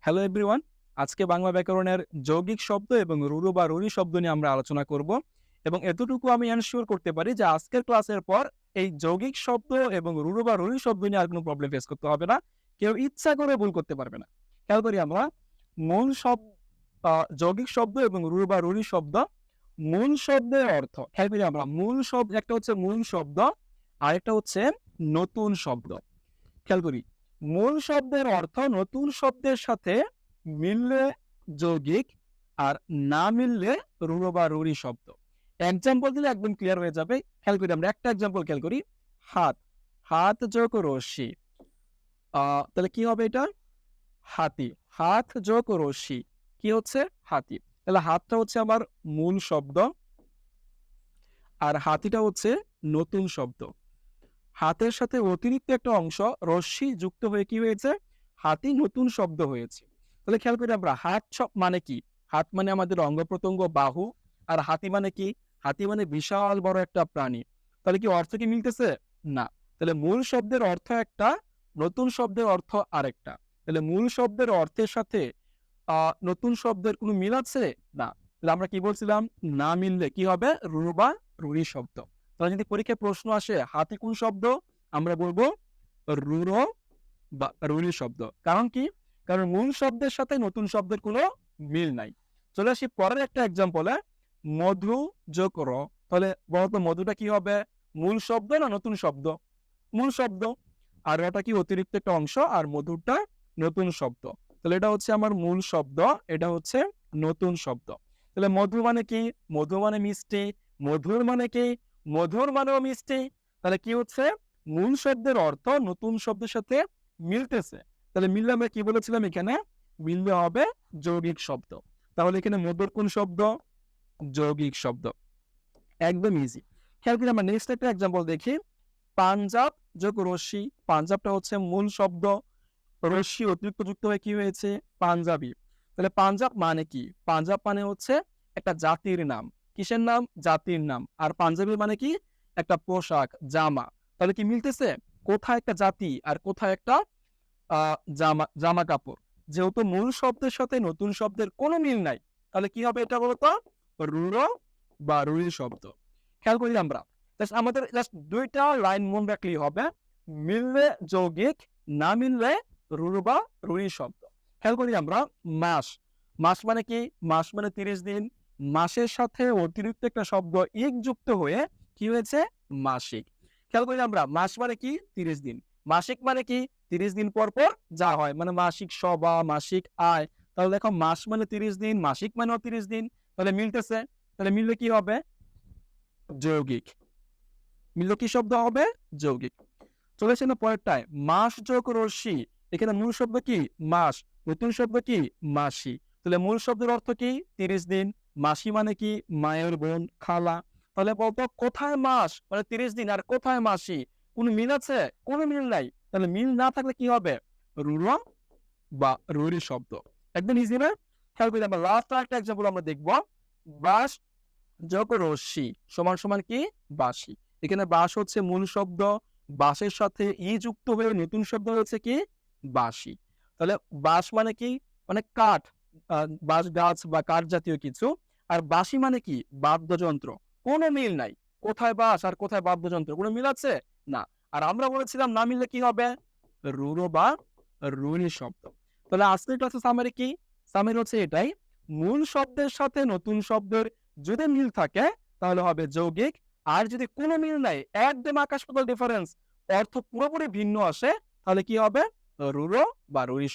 Hello everyone. আজকে বাংলা ব্যাকরণের যৌগিক শব্দ এবং রুরু বা রুরি শব্দ নিয়ে আমরা আলোচনা করব এবং এতটুকু আমি এনশিওর করতে পারি যে আজকের ক্লাসের পর এই যৌগিক শব্দ এবং রুরু বা রুরি শব্দ নিয়ে আর কোনো প্রবলেম ফেস করতে হবে না। কেউ ইচ্ছা করে ভুল করতে পারবে না। খেয়াল করি আমরা মূল শব্দ যৌগিক শব্দ এবং রুরু বা রুরি শব্দ মূল শব্দের অর্থ খেয়াল করি আমরা মূল শব্দ একটা হচ্ছে মূল শব্দ আরেকটা হচ্ছে নতুন শব্দ। খেয়াল করি মূল শব্দের অর্থ নতুন শব্দের সাথে মিললে যৌগিক আর না মিললে রুড়ো বা রুড়ি শব্দ। এক্সাম্পল দিলে একদম ক্লিয়ার হয়ে যাবে। খেয়াল করি আমরা একটা এক্সাম্পল খেয়াল করি। হাত, হাত যোগ রশ্মি, তাহলে কি হবে এটা? হাতি। হাত যোগ রশ্মি কি হচ্ছে? হাতি। তাহলে হাতটা হচ্ছে আমার মূল শব্দ আর হাতিটা হচ্ছে নতুন শব্দ। হাতের সাথে অতিরিক্ত একটা অংশ রশ্মি যুক্ত হয়ে কি হয়েছে? হাতি নতুন শব্দ হয়েছে। তাহলে খেয়াল করি আমরা হাত মানে কি? হাত মানে আমাদের অঙ্গ প্রত্যঙ্গ বাহু। আর হাতি মানে কি? হাতি মানে বিশাল বড় একটা প্রাণী। তাহলে কি অর্থ কি মিলতেছে? না। তাহলে মূল শব্দের অর্থ একটা, নতুন শব্দের অর্থ আরেকটা। তাহলে মূল শব্দের অর্থের সাথে নতুন শব্দের কোনো মিল আছে? না। তাহলে আমরা কি বলছিলাম? না মিললে কি হবে? রুরু বা রুরি শব্দ। তাহলে যদি পরীক্ষায় প্রশ্ন আসে হাতি কোন শব্দ? আমরা বলবো রুরো বা রুরি শব্দ। কারণ কি? কারণ মূল শব্দের সাথে নতুন শব্দের কোনো মিল নাই। চলে আসি পরের একটা এক্সাম্পলে। মধু যোগ র। তাহলে বলতো মধুটা কি হবে? মূল শব্দ না নতুন শব্দ? মূল শব্দ। আর এটা কি অতিরিক্ত একটা অংশ আর মধুরটা নতুন শব্দ। তাহলে এটা হচ্ছে আমার মূল শব্দ, এটা হচ্ছে নতুন শব্দ। তাহলে মধু মানে কি? মধু মানে মিষ্টি। মধুর মানে কি? মধুর মানেও মিষ্টি। তাহলে কি হচ্ছে? মূল শব্দের অর্থ নতুন শব্দের সাথে মিলতেছে। তাহলে মিললে আমরা কি বলেছিলাম এখানে? মিললে হবে যৌগিক শব্দ। তাহলে এখানে মধুর কোন শব্দ? যৌগিক শব্দ। একদম ইজি। খেয়াল করে আমরা নেক্সট একটা এক্সাম্পল দেখি। পাঞ্জাব যোগ রশ্মি। পাঞ্জাবটা হচ্ছে মূল শব্দ, রশ্মি অতিরিক্ত যুক্ত হয়ে কি হয়েছে? পাঞ্জাবি। তাহলে পাঞ্জাব মানে কি? পাঞ্জাব মানে হচ্ছে একটা জাতির নাম। কিসের নাম? জাতির নাম। আর পাঞ্জাবি মানে কি? একটা পোশাক, জামা। তাহলে কি মিলতেছে? কোথায় একটা জাতি আর কোথায় একটা জামা জামা কাপড়। যেহেতু মূল শব্দের সাথে নতুন শব্দের কোনো মিল নাই, তাহলে কি হবে এটা বলতো? রুড়ো বা রুড়ি শব্দ। খেয়াল করি আমরা আমাদের জাস্ট দুইটা লাইন মনে রাখলেই হবে। মিললে যৌগিক, না মিললে রুড়ো বা রুড়ি শব্দ। খেয়াল করি আমরা মাস। মাস মানে কি? মাস মানে 30 দিন। মাসের সাথে অতিরিক্ত একটা শব্দ ইক যুক্ত হয়ে কি হয়েছে? মাসিক। খেয়াল করি আমরা মাস মানে কি? 30 দিন। মাসিক মানে কি? 30 দিন পর পর যা হয়, মানে মাসিক সভা, মাসিক আয়। তাহলে দেখো মাস মানে 30 দিন, মাসিক মানেও 30 দিন। তাহলে মিলতেছে। তাহলে মিললে কি হবে? যৌগিক। মিললে কি শব্দ হবে? যৌগিক। চলে আসে না পরেরটায়। মাস যোগ রশ্মি। এখানে মূল শব্দ কি? মাস। নতুন শব্দ কি? মাসি। তাহলে মূল শব্দের অর্থ কি? 30 দিন। মাসি মানে কি? মায়ের বোন, খালা। তাহলে বলতো কোথায় মাস মানে 30 দিন আর কোথায় মাসি? কোনো মিল আছে? কোনো মিল নাই। তাহলে মিল না থাকলে কি হবে? রুড়ো বা রুড়ি শব্দ। একদম ইজি না? খেয়াল করি আমরা লাস্ট একটা এক্সাম্পল আমরা দেখবো। বাস যোগ রশ্মি সমান সমান কি? বাঁশি। এখানে বাঁশ হচ্ছে মূল শব্দ, বাঁশের সাথে ই যুক্ত হয়ে নতুন শব্দ হচ্ছে কি? বাঁশি। তাহলে বাঁশ মানে কি? মানে কাঠ, বাঁশ গাছ বা কাঠ জাতীয় কিছু। আর বাঁশি মানে কি? বাদ্যযন্ত্র। কোনো মিল নাই। কোথায় বাঁশ আর কোথায় বাদ্যযন্ত্র? কোনো মিল আছে? না। আর আমরা বলেছিলাম না মিললে কি হবে? রুড়ো বা রুড়ি শব্দ। তাহলে আজকের ক্লাসে সামারি কি? সামারি হচ্ছে এটাই। মূল শব্দের সাথে নতুন শব্দের যদি মিল থাকে তাহলে হবে যৌগিক। আর যদি কোনো মিল নাই, একদম আকাশ পাতাল ডিফারেন্স, অর্থ পুরোপুরি ভিন্ন আসে, তাহলে কি হবে? রুড়ো বা রুড়ি